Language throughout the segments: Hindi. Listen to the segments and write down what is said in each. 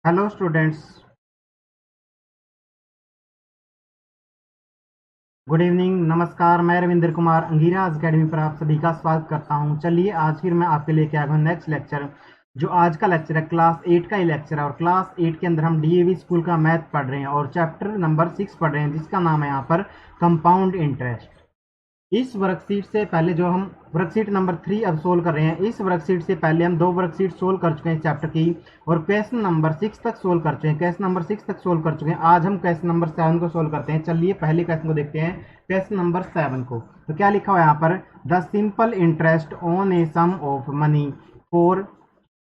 Hello students. गुड इवनिंग, नमस्कार। मैं रविंद्र कुमार अंगीराज अकेडमी पर आप सभी का स्वागत करता हूं। चलिए आज फिर मैं आपके लेके आया हूं नेक्स्ट लेक्चर। जो आज का लेक्चर है क्लास 8 का ही लेक्चर है और क्लास 8 के अंदर हम डीएवी स्कूल का मैथ पढ़ रहे हैं और चैप्टर नंबर 6 पढ़ रहे हैं जिसका नाम है यहाँ पर कंपाउंड इंटरेस्ट। इस वर्कशीट से पहले जो हम वर्कशीट नंबर 3 अब सोल्व कर रहे हैं, इस वर्कशीट से पहले हम 2 वर्कशीट सोल्व कर चुके हैं इस चैप्टर की और क्वेश्चन नंबर 6 तक सोल्व कर चुके हैं। क्वेश्चन नंबर 6 तक सोल्व कर चुके हैं। आज हम क्वेश्चन नंबर 7 को सोल्व करते हैं। चलिए पहले क्वेश्चन को देखते हैं, क्वेश्चन नंबर 7 को। तो क्या लिखा हुआ है यहाँ पर, the simple interest on a sum of money for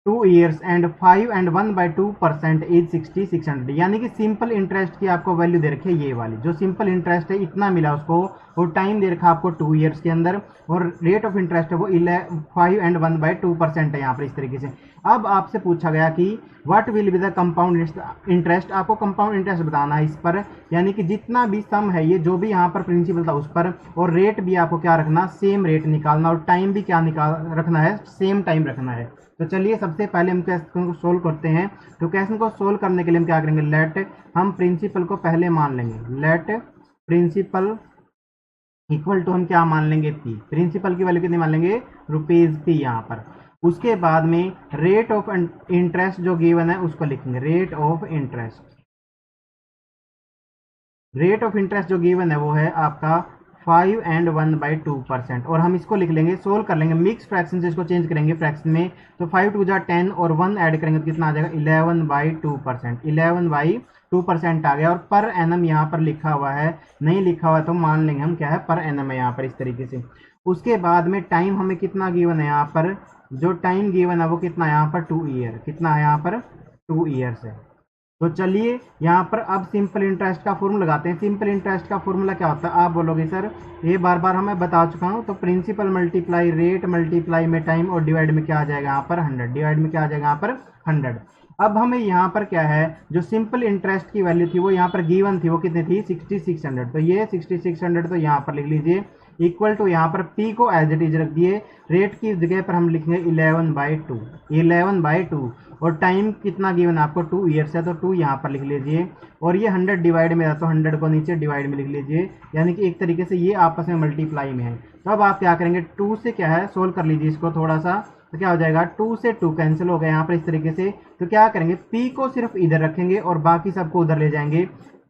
2 years and 5 and 1/2% is 6600। यानी कि सिंपल इंटरेस्ट की आपको वैल्यू दे रखी है, ये वाली जो सिंपल इंटरेस्ट है इतना मिला उसको, और टाइम दे रखा आपको 2 years के अंदर, और रेट ऑफ इंटरेस्ट है वो 5 and 1/2% है यहाँ पर इस तरीके से। अब आपसे पूछा गया कि what will be the compound interest, आपको कंपाउंड इंटरेस्ट बताना है इस पर, यानी कि जितना भी सम है ये जो भी यहाँ पर प्रिंसिपल था उस पर, और रेट भी आपको क्या रखना, सेम रेट निकालना, और टाइम भी क्या निकाल रखना है, सेम टाइम रखना है। तो चलिए सबसे पहले हम क्वेश्चन को सोल्व करते हैं। तो क्वेश्चन को सोल्व करने के लिए हम क्या करेंगे, लेट हम प्रिंसिपल को पहले मान लेंगे। लेट प्रिंसिपल इक्वल टू हम क्या मान लेंगे, पी। प्रिंसिपल की वैल्यू कितनी मान लेंगे, रुपीज पी यहाँ पर। उसके बाद में रेट ऑफ इंटरेस्ट जो गिवन है उसको लिखेंगे, rate of interest. Rate of interest जो गिवन है वो है आपका 5 and 1/2%, और हम इसको लिख लेंगे, सोल्व कर लेंगे मिक्स फ्रैक्शन से, इसको चेंज करेंगे फ्रैक्शन में। तो 5 2 10 और 1 ऐड करेंगे तो कितना आ जाएगा, 11/2%। 11/2% आ गया, और पर एनम यहाँ पर लिखा हुआ है, नहीं लिखा हुआ है तो मान लेंगे हम क्या है, पर एनम है यहाँ पर इस तरीके से। उसके बाद में टाइम हमें कितना गिवन है यहाँ पर, जो टाइम गिवन है वो कितना है यहाँ पर, 2 year। कितना है यहाँ पर, 2 years है। तो चलिए यहाँ पर अब सिंपल इंटरेस्ट का फॉर्मूला लगाते हैं। सिंपल इंटरेस्ट का फॉर्मूला क्या होता है, आप बोलोगे सर ये बार बार हमें बता चुका हूँ। तो प्रिंसिपल मल्टीप्लाई रेट मल्टीप्लाई में टाइम, और डिवाइड में क्या आ जाएगा यहाँ पर, 100। डिवाइड में क्या आ जाएगा यहाँ पर, 100। अब हमें यहाँ पर क्या है, जो सिंपल इंटरेस्ट की वैल्यू थी वो यहाँ पर गिवन थी, वो कितनी थी, 6600। तो ये 6600 तो यहाँ पर लिख लीजिए, इक्वल टू यहाँ पर पी को एज इट इज रख दिए, रेट की जगह पर हम लिखेंगे 11/2। 11/2, और टाइम कितना गिवन है आपको, 2 years है, तो 2 यहाँ पर लिख लीजिए, और ये 100 डिवाइड में है तो 100 को नीचे डिवाइड में लिख लीजिए, यानी कि एक तरीके से ये आपस में मल्टीप्लाई में है। तो अब आप क्या करेंगे, 2 से क्या है, सोल्व कर लीजिए इसको थोड़ा सा। तो क्या हो जाएगा, 2 से 2 कैंसिल हो गया यहाँ पर इस तरीके से। तो क्या करेंगे, पी को सिर्फ इधर रखेंगे और बाकी सबको उधर ले जाएंगे।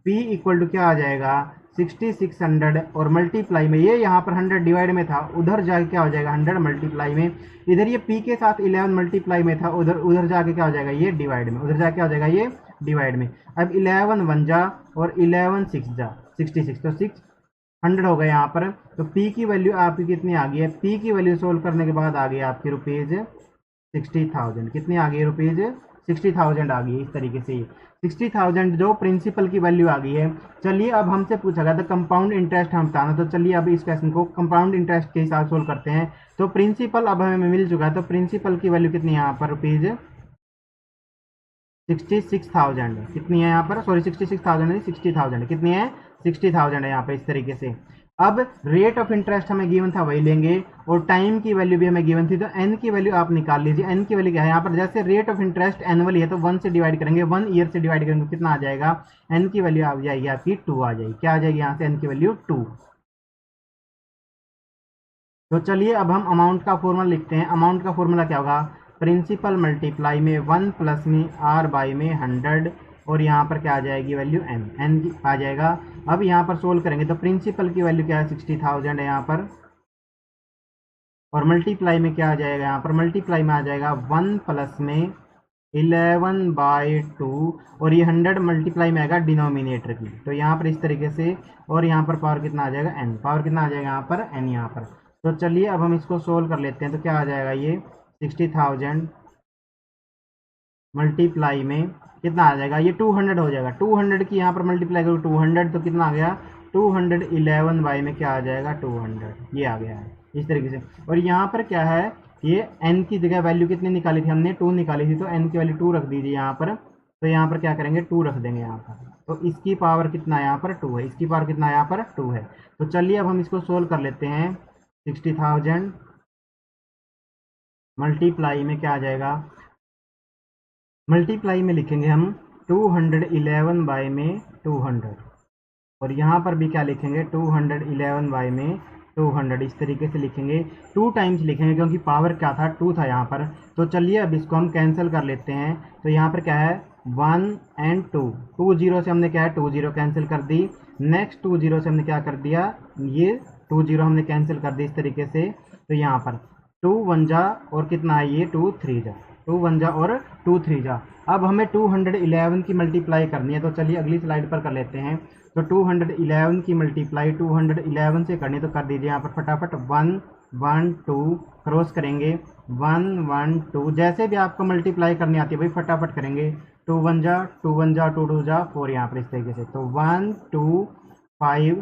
पी इक्वल टू क्या आ जाएगा, 6600, और मल्टीप्लाई में ये यहाँ पर 100 डिवाइड में था, उधर जाके क्या हो जाएगा, 100 मल्टीप्लाई में। इधर ये पी के साथ 11 मल्टीप्लाई में था, उधर उधर जाके क्या हो जाएगा, ये डिवाइड में, उधर जाके क्या हो जाएगा, ये डिवाइड में। अब 11 1 जा और 11 6 जा 66, तो 600 हो गए यहाँ पर। तो पी की वैल्यू आपकी कितनी आ गई है, पी की वैल्यू सोल्व करने के बाद आ गई आपकी रुपीज 60,000। कितनी आ गई, रुपीज 60,000 आ गई इस तरीके से। 60,000 जो प्रिंसिपल की वैल्यू आ गई है। चलिए अब हमसे पूछा गया था कंपाउंड इंटरेस्ट हम बताना, तो चलिए अब इस क्वेश्चन को कंपाउंड इंटरेस्ट के हिसाब सोल्व करते हैं। तो प्रिंसिपल अब हमें मिल चुका है, तो प्रिंसिपल की वैल्यू कितनी है यहाँ पर, रुपीज 66,000। कितनी है यहाँ पर, सॉरी 66,000 नहीं, 60,000। कितनी है, 60,000 है यहाँ पर इस तरीके से। अब रेट ऑफ इंटरेस्ट हमें गिवन था वही लेंगे, और टाइम की वैल्यू भी हमें गिवन थी, तो एन की वैल्यू आप निकाल लीजिए। एन की वैल्यू क्या है यहाँ पर, जैसे रेट ऑफ इंटरेस्ट एनुअली है तो 1 से डिवाइड करेंगे, 1 ईयर से डिवाइड करेंगे, कितना आ जाएगा, एन की वैल्यू आ जाएगी आपकी 2 आ जाएगी। क्या आ जाएगी यहाँ से, एन की वैल्यू 2। तो चलिए अब हम अमाउंट का फॉर्मूला लिखते हैं। अमाउंट का फॉर्मूला क्या होगा, प्रिंसिपल मल्टीप्लाई में 1 प्लस में आर बाई में 100, और यहाँ पर क्या आ जाएगी वैल्यू, एन एन आ जाएगा। अब यहाँ पर सोल्व करेंगे तो प्रिंसिपल की वैल्यू क्या है, 60,000 है यहाँ पर, और मल्टीप्लाई में क्या आ जाएगा, यहाँ पर मल्टीप्लाई में आ जाएगा 1 प्लस में 11/2, और ये 100 मल्टीप्लाई में आएगा डिनोमिनेटर की, तो यहाँ पर इस तरीके से। और यहाँ पर पावर कितना आ जाएगा, एन। पावर कितना आ जाएगा यहाँ पर, एन यहाँ पर। तो चलिए अब हम इसको सोल्व कर लेते हैं। तो क्या आ जाएगा, ये 60,000 मल्टीप्लाई में कितना आ जाएगा, ये 200 हो जाएगा। 200 की यहाँ पर मल्टीप्लाई करो 200, तो कितना आ गया, 211 बाई में क्या आ जाएगा, 200। ये आ गया है इस तरीके से। और यहाँ पर क्या है, ये n की जगह वैल्यू कितनी निकाली थी हमने, 2 निकाली थी, तो n की वैल्यू 2 रख दीजिए यहाँ पर। तो यहाँ पर क्या करेंगे, 2 रख देंगे यहाँ पर। तो इसकी पावर कितना है यहाँ पर, 2 है। इसकी पावर कितना है यहाँ पर, 2 है। तो चलिए अब हम इसको सोल्व कर लेते हैं। 60,000 मल्टीप्लाई में क्या आ जाएगा, मल्टीप्लाई में लिखेंगे हम 211 बाई में 200, और यहाँ पर भी क्या लिखेंगे 211 बाई में 200, इस तरीके से लिखेंगे। 2 टाइम्स लिखेंगे क्योंकि पावर क्या था 2 था यहाँ पर। तो चलिए अब इसको हम कैंसिल कर लेते हैं। तो यहाँ पर क्या है 1 एंड 2, 2 जीरो से हमने क्या है 2 जीरो कैंसिल कर दी। नेक्स्ट 2 जीरो से हमने क्या कर दिया, ये 2 जीरो हमने कैंसिल कर दी इस तरीके से। तो यहाँ पर 2 1 जा और कितना है ये 2 3 जा, 2 1 जा और 2 3 जा। अब हमें 211 की मल्टीप्लाई करनी है, तो चलिए अगली स्लाइड पर कर लेते हैं। तो 211 की मल्टीप्लाई 211 से करनी, तो कर दीजिए यहाँ पर फटाफट 1 1 2 क्रॉस करेंगे 1 1 2। जैसे भी आपको मल्टीप्लाई करनी आती है भाई फटाफट करेंगे। 2 1 जा 2 1 जा 2 2 जा 4 यहाँ पर इस तरीके से। तो 1 2 5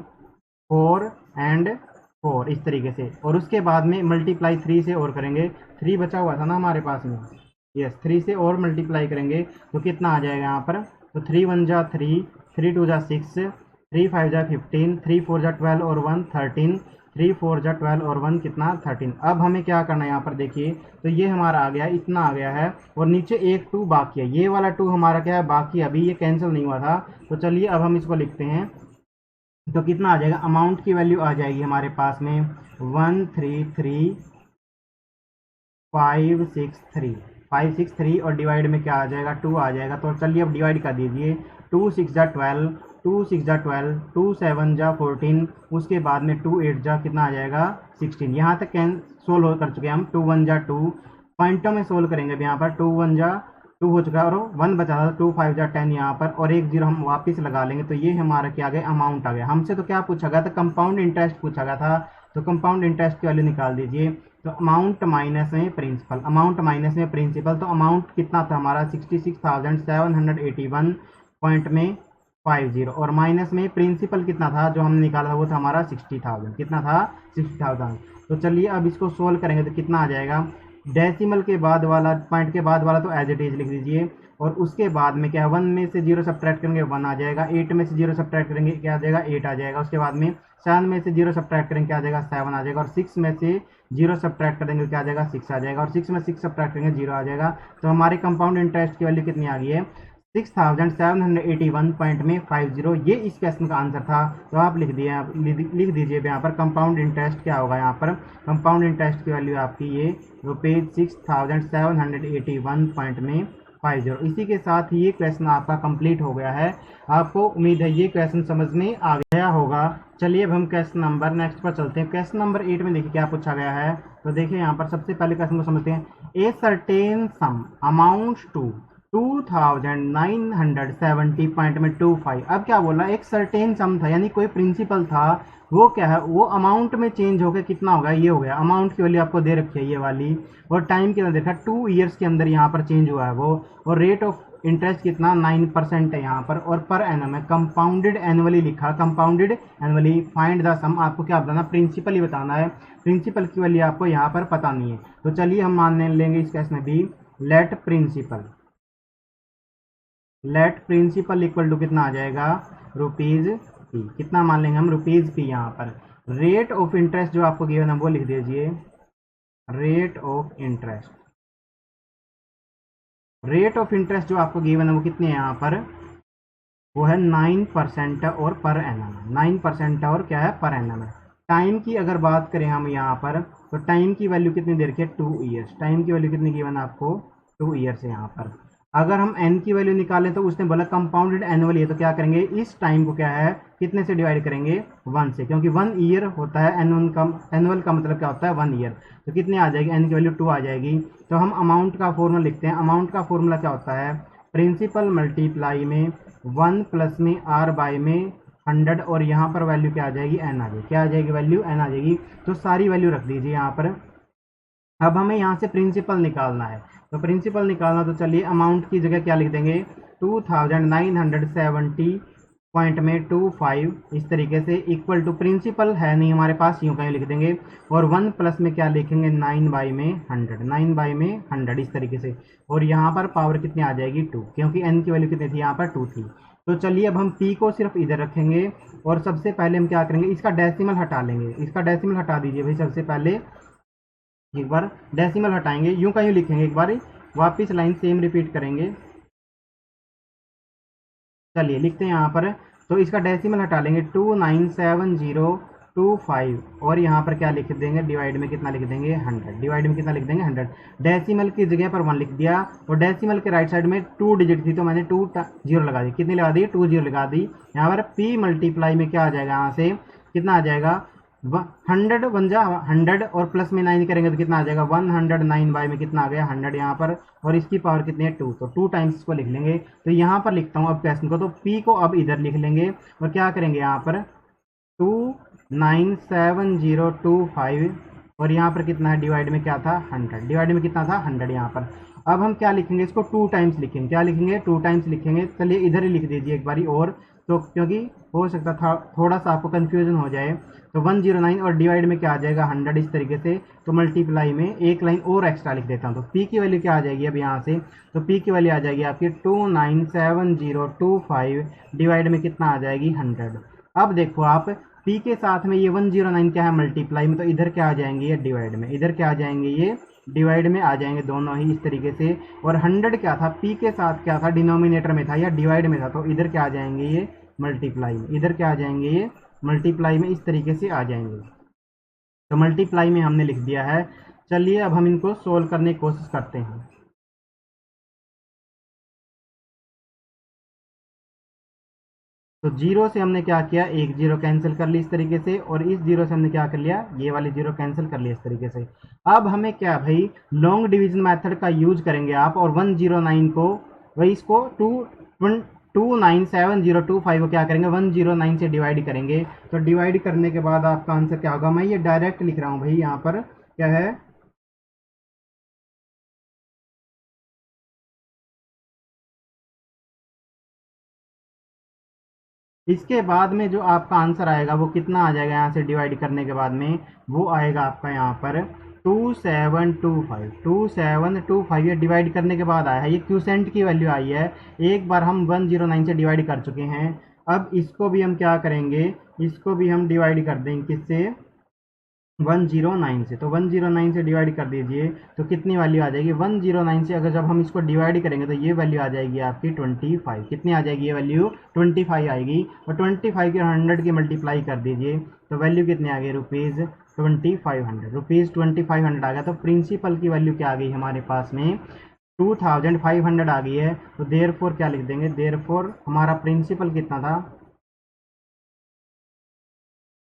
4 एंड 4 इस तरीके से। और उसके बाद में मल्टीप्लाई 3 से और करेंगे, 3 बचा हुआ था ना हमारे पास में, यस 3 से और मल्टीप्लाई करेंगे तो कितना आ जाएगा यहाँ पर। तो 3 1 जा 3, 3 2 जा 6, 3 5 जा 15, 3 4 जा 12 और 1 13, 3 4 जा 12 और 1 कितना 13। अब हमें क्या करना है यहाँ पर देखिए, तो ये हमारा आ गया, इतना आ गया है और नीचे एक 2 बाकी है। ये वाला 2 हमारा क्या है बाकी, अभी ये कैंसिल नहीं हुआ था। तो चलिए अब हम इसको लिखते हैं। तो कितना आ जाएगा, अमाउंट की वैल्यू आ जाएगी हमारे पास में 133,563 और डिवाइड में क्या आ जाएगा 2 आ जाएगा। तो चलिए अब डिवाइड कर दीजिए। 2 6 जा 12, 2 6 जा 12, 2 7 जा 14, उसके बाद में 2 8 जा कितना आ जाएगा 16। यहाँ तक सोल्व कर चुके हैं हम। 2 1 जा 2 पॉइंटों में सोल्व करेंगे। अब यहाँ पर 2 1 जा 2 हो चुका है और 1 बचा था। 2 5 जा 10 यहाँ पर और एक जीरो हम वापस लगा लेंगे। तो ये हमारा क्या आ गया, अमाउंट आ गया। हमसे तो क्या पूछा गया था, कंपाउंड इंटरेस्ट पूछा गया था। तो कंपाउंड इंटरेस्ट की वैल्यू निकाल दीजिए। तो अमाउंट माइनस में प्रिंसिपल, अमाउंट माइनस में प्रिंसिपल। तो अमाउंट कितना था हमारा 66,781 पॉइंट में 50 और माइनस में प्रिंसिपल कितना था जो हमने निकाला था वो था हमारा 60,000। कितना था 60,000। तो चलिए अब इसको सोल्व करेंगे तो कितना आ जाएगा। डेसिमल के बाद वाला, पॉइंट के बाद वाला तो एज इट इज लिख दीजिए और उसके बाद में क्या है 1 में से 0 सब्ट्रैक्ट करेंगे 1 आ जाएगा। 8 में से 0 सब्ट्रैक्ट करेंगे क्या आ जाएगा 8 आ जाएगा। उसके बाद में 7 में से 0 सब्ट्रैक्ट करेंगे क्या आ जाएगा 7 आ जाएगा। और 6 में से 0 सब्ट्रैक्ट करेंगे क्या आ जाएगा 6 आ जाएगा। और 6 में 6 सब्ट्रैक्ट करेंगे 0 आ जाएगा। तो हमारे कंपाउंड इंटरेस्ट की वैल्यू कितनी आ गई है 6781.50। ये इस क्वेश्चन का आंसर था। तो आप लिख दीजिए यहाँ पर कंपाउंड इंटरेस्ट क्या होगा। यहाँ पर कंपाउंड इंटरेस्ट की वैल्यू आपकी ये ₹6781.50। इसी के साथ ये क्वेश्चन आपका कंप्लीट हो गया है। आपको उम्मीद है ये क्वेश्चन समझ में आ गया होगा। चलिए अब हम क्वेश्चन नंबर नेक्स्ट पर चलते हैं। क्वेश्चन नंबर 8 में देखिए क्या पूछा गया है। तो देखिए यहाँ पर सबसे पहले क्वेश्चन को समझते हैं। A certain sum amounts to 2970.25। अब क्या बोला, एक सर्टेन सम था यानी कोई प्रिंसिपल था, वो क्या है वो अमाउंट में चेंज होकर कितना होगा ये हो गया। अमाउंट की वैल्यू आपको दे रखी है ये वाली और टाइम के अंदर देखा 2 ईयर्स के अंदर यहाँ पर चेंज हुआ है वो। और रेट ऑफ इंटरेस्ट कितना 9% है यहाँ पर और पर एनम है। कंपाउंडेड एनुअली लिखा, कंपाउंडेड एनुअली। फाइंड द सम, आपको क्या बताना प्रिंसिपल ही बताना है। प्रिंसिपल की वैल्यू आपको यहाँ पर पता नहीं है। तो चलिए हम मान लेंगे इस केस में भी लेट प्रिंसिपल इक्वल टू कितना आ जाएगा रुपीज पी। कितना मान लेंगे हम रुपीज पी। यहाँ पर रेट ऑफ इंटरेस्ट जो आपको गिवन है वो लिख दीजिए। रेट ऑफ इंटरेस्ट जो आपको गिवन है वो कितने है यहाँ पर, वो है 9% और पर एनम। 9% और क्या है पर एनम है। टाइम की अगर बात करें हम यहाँ पर तो टाइम की वैल्यू कितनी दे रखी है 2 ईयर्स। टाइम की वैल्यू कितनी गिवन है आपको 2 ईयर्स है यहाँ पर। अगर हम एन की वैल्यू निकालें तो उसने बोला कंपाउंडेड एनुअली है, तो क्या करेंगे इस टाइम को क्या है कितने से डिवाइड करेंगे 1 से, क्योंकि 1 ईयर होता है। एनुअल का मतलब क्या होता है 1 ईयर। तो कितने आ जाएगी, एन की वैल्यू 2 आ जाएगी। तो हम अमाउंट का फॉर्मूला लिखते हैं। अमाउंट का फॉर्मूला क्या होता है, प्रिंसिपल मल्टीप्लाई में 1 प्लस में आर बाय में 100 और यहाँ पर वैल्यू क्या आ जाएगी एन आ जाएगी। क्या आ जाएगी वैल्यू एन आ जाएगी। तो सारी वैल्यू रख दीजिए यहाँ पर। अब हमें यहाँ से प्रिंसिपल निकालना है। तो प्रिंसिपल निकालना, तो चलिए अमाउंट की जगह क्या लिख देंगे 2970.25 इस तरीके से इक्वल टू, प्रिंसिपल है नहीं हमारे पास यूँ कहीं लिख देंगे। और 1 प्लस में क्या लिखेंगे 9 बाई में 100 इस तरीके से। और यहाँ पर पावर कितनी आ जाएगी 2, क्योंकि n की वैल्यू कितनी थी यहाँ पर 2 थी। तो चलिए अब हम p को सिर्फ इधर रखेंगे और सबसे पहले हम क्या करेंगे इसका डेसिमल हटा लेंगे। इसका डेसिमल हटा दीजिए भाई। सबसे पहले एक बार डेसिमल हटाएंगे, यूं का यूं लिखेंगे। एक बार वापस लाइन सेम रिपीट करेंगे। चलिए लिखते हैं यहाँ पर, तो इसका डेसिमल हटा लेंगे 297,025 और यहाँ पर क्या लिख देंगे, डिवाइड में कितना लिख देंगे 100, डिवाइड में कितना लिख देंगे 100, डेसिमल की जगह पर 1 लिख दिया और डेसिमल के राइट साइड में 2 डिजिट थी तो मैंने 2 जीरो लगा दी, कितनी लगा दी 2 जीरो लगा दी। यहाँ पर p मल्टीप्लाई में क्या आ जाएगा, यहाँ से कितना आ जाएगा 100 बन जा 100 और प्लस में 9 करेंगे तो कितना आ जाएगा 109 बाई में कितना आ गया 100 यहाँ पर, और इसकी पावर कितनी है 2, तो 2 टाइम्स इसको लिख लेंगे। तो यहाँ पर लिखता हूँ अब क्वेश्चन को, तो p को अब इधर लिख लेंगे और क्या करेंगे यहाँ पर 297,025 और यहाँ पर कितना है डिवाइड में क्या था 100, डिवाइड में कितना था 100 यहाँ पर। अब हम क्या लिखेंगे इसको 2 टाइम्स लिखेंगे, क्या लिखेंगे 2 टाइम्स लिखेंगे। चलिए इधर ही लिख दीजिए एक बारी और, तो क्योंकि हो सकता था थोड़ा सा आपको कंफ्यूजन हो जाए। तो 109 और डिवाइड में क्या आ जाएगा 100 इस तरीके से, तो मल्टीप्लाई में एक लाइन और एक्स्ट्रा लिख देता हूँ। तो p की वैल्यू क्या आ जाएगी अब यहाँ से, तो p की वैल्यू आ जाएगी आपकी 297,025 डिवाइड में कितना आ जाएगी 100। अब देखो आप p के साथ में ये 109 क्या है मल्टीप्लाई में, तो इधर क्या आ जाएंगे ये डिवाइड में, इधर क्या आ जाएंगे ये डिवाइड में आ जाएंगे दोनों ही इस तरीके से। और 100 क्या था p के साथ क्या था डिनोमिनेटर में था या डिवाइड में था, तो इधर क्या आ जाएंगे ये मल्टीप्लाई में, इधर क्या आ जाएंगे ये मल्टीप्लाई में इस तरीके से आ जाएंगे। तो मल्टीप्लाई में हमने लिख दिया है। चलिए अब हम इनको सोल्व करने की कोशिश करते हैं। तो जीरो से हमने क्या किया, एक जीरो कैंसिल कर ली इस तरीके से, और इस जीरो से हमने क्या कर लिया, ये वाली जीरो कैंसिल कर लिया इस तरीके से। अब हमें क्या भाई लॉन्ग डिवीजन मेथड का यूज करेंगे आप, और 109 को वही इसको 297,025 को क्या करेंगे 109 से डिवाइड करेंगे। तो डिवाइड करने के बाद आपका आंसर क्या होगा, मैं ये डायरेक्ट लिख रहा हूँ भाई, यहाँ पर क्या है इसके बाद में जो आपका आंसर आएगा वो कितना आ जाएगा, यहाँ से डिवाइड करने के बाद में वो आएगा आपका यहाँ पर 2725 ये डिवाइड करने के बाद आया है, ये क्यूसेंट की वैल्यू आई है। एक बार हम 109 से डिवाइड कर चुके हैं, अब इसको भी हम क्या करेंगे, इसको भी हम डिवाइड कर देंगे किससे 109 से। तो 109 से डिवाइड कर दीजिए तो कितनी वैल्यू आ जाएगी 109 से, अगर जब हम इसको डिवाइड करेंगे तो ये वैल्यू आ जाएगी आपकी 25, कितनी आ जाएगी ये वैल्यू 25 आएगी। और 25 की 100 की मल्टीप्लाई कर दीजिए तो वैल्यू कितनी आ गई रुपीज़ 2500 आ गया। तो प्रिंसिपल की वैल्यू क्या आ गई हमारे पास में 2500 आ गई है। तो देयर फोर क्या लिख देंगे, देयर फोर हमारा प्रिंसिपल कितना था,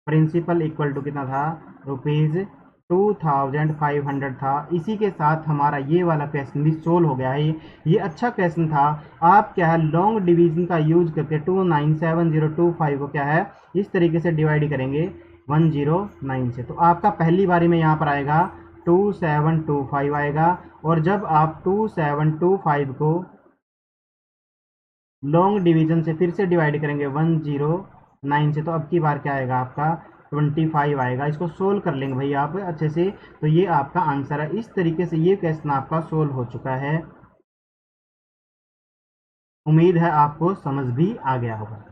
प्रिंसिपल इक्वल टू कितना था ₹2500 था। इसी के साथ हमारा ये वाला क्वेश्चन भी सोल्व हो गया है। ये अच्छा क्वेश्चन था। आप क्या है लॉन्ग डिवीजन का यूज करके 297,025 को क्या है इस तरीके से डिवाइड करेंगे 109 से। तो आपका पहली बारी में यहाँ पर आएगा 2725 आएगा, और जब आप 2725 को लॉन्ग डिवीजन से फिर से डिवाइड करेंगे 109 से, तो अब की बार क्या आएगा आपका 25 आएगा। इसको सोल्व कर लेंगे भाई आप अच्छे से। तो ये आपका आंसर है। इस तरीके से ये क्वेश्चन आपका सोल्व हो चुका है। उम्मीद है आपको समझ भी आ गया होगा।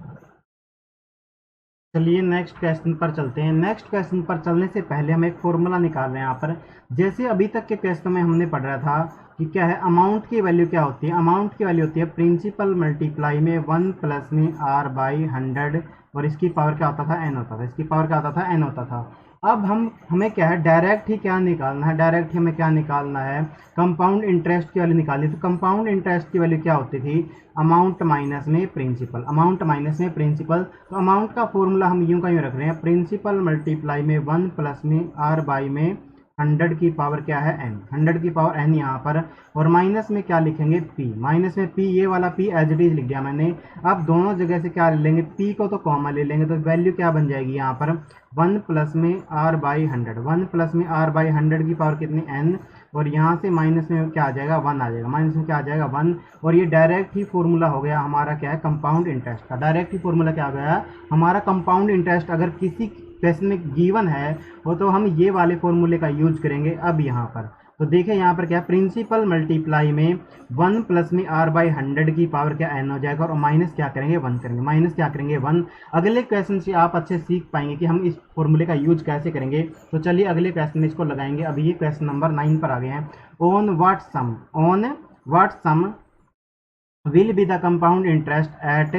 चलिए नेक्स्ट क्वेश्चन पर चलते हैं। नेक्स्ट क्वेश्चन पर चलने से पहले हम एक फॉर्मूला निकाल रहे हैं यहाँ पर। जैसे अभी तक के क्वेश्चन में हमने पढ़ रहा था कि क्या है अमाउंट की वैल्यू क्या होती है, अमाउंट की वैल्यू होती है प्रिंसिपल मल्टीप्लाई में 1 प्लस में r बाई 100, और इसकी पावर क्या होता था n होता था, इसकी पावर क्या होता था n होता था। अब हमें क्या है डायरेक्ट ही क्या निकालना है, डायरेक्ट ही हमें क्या निकालना है कंपाउंड इंटरेस्ट की वैल्यू निकालनी। तो कंपाउंड इंटरेस्ट की वैल्यू क्या होती थी, अमाउंट माइनस में प्रिंसिपल, अमाउंट माइनस में प्रिंसिपल। तो अमाउंट का फॉर्मूला हम यूं का यूं रख रहे हैं, प्रिंसिपल मल्टीप्लाई में 1 प्लस में r बाई में 100 की पावर क्या है n, 100 की पावर n यहाँ पर, और माइनस में क्या लिखेंगे p, माइनस में p, ये वाला p एज इट इज लिख दिया मैंने। अब दोनों जगह से क्या ले लेंगे, p को तो कॉमन ले लेंगे, तो वैल्यू क्या बन जाएगी यहाँ पर 1 प्लस में r बाई 100, 1 प्लस में r बाई 100 की पावर कितनी n, और यहाँ से माइनस में क्या आ जाएगा 1 आ जाएगा, माइनस में क्या आ जाएगा 1। और ये डायरेक्ट ही फॉर्मूला हो गया हमारा क्या है कंपाउंड इंटरेस्ट का। डायरेक्ट ही फॉर्मूला क्या आ गया हमारा कंपाउंड इंटरेस्ट। अगर किसी क्वेश्चन में गिवन है वो तो हम ये वाले फॉर्मूले का यूज करेंगे। अब यहाँ पर तो देखिए यहाँ पर क्या प्रिंसिपल मल्टीप्लाई में 1 प्लस में r बाई 100 की पावर क्या n हो जाएगा, और माइनस क्या करेंगे 1 करेंगे, माइनस क्या करेंगे 1। अगले क्वेश्चन से आप अच्छे सीख पाएंगे कि हम इस फॉर्मूले का यूज कैसे करेंगे। तो चलिए अगले क्वेश्चन में इसको लगाएंगे। अभी ये क्वेश्चन नंबर 9 पर आ गए हैं। On what sum will be the compound interest at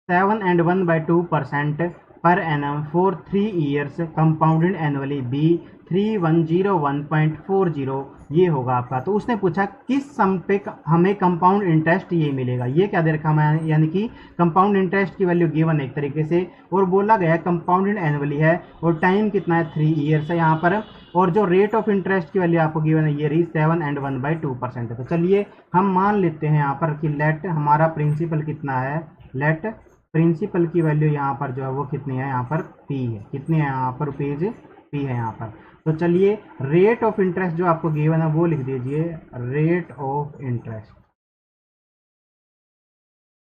7 and 1/2% per annum for 3 years compounded annually b 3101.40 ये होगा आपका। तो उसने पूछा किस सम पे हमें कंपाउंड इंटरेस्ट ये मिलेगा, ये क्या दे रखा है, यानी कि कंपाउंड इंटरेस्ट की वैल्यू गिवन है एक तरीके से, और बोला गया है कंपाउंडेड एनुअली है और टाइम कितना है 3 ईयर्स है यहाँ पर, और जो रेट ऑफ इंटरेस्ट की वैल्यू आपको गिवन है ये रही 7 and 1/2% है। तो चलिए हम मान लेते हैं यहाँ पर कि लेट हमारा प्रिंसिपल कितना है, लेट प्रिंसिपल की वैल्यू यहाँ पर जो है वो कितनी है, यहाँ पर पी है, कितनी है यहाँ पर रुपीज पी है यहाँ पर। तो चलिए रेट ऑफ इंटरेस्ट जो आपको गिवन है वो लिख दीजिए, rate of interest,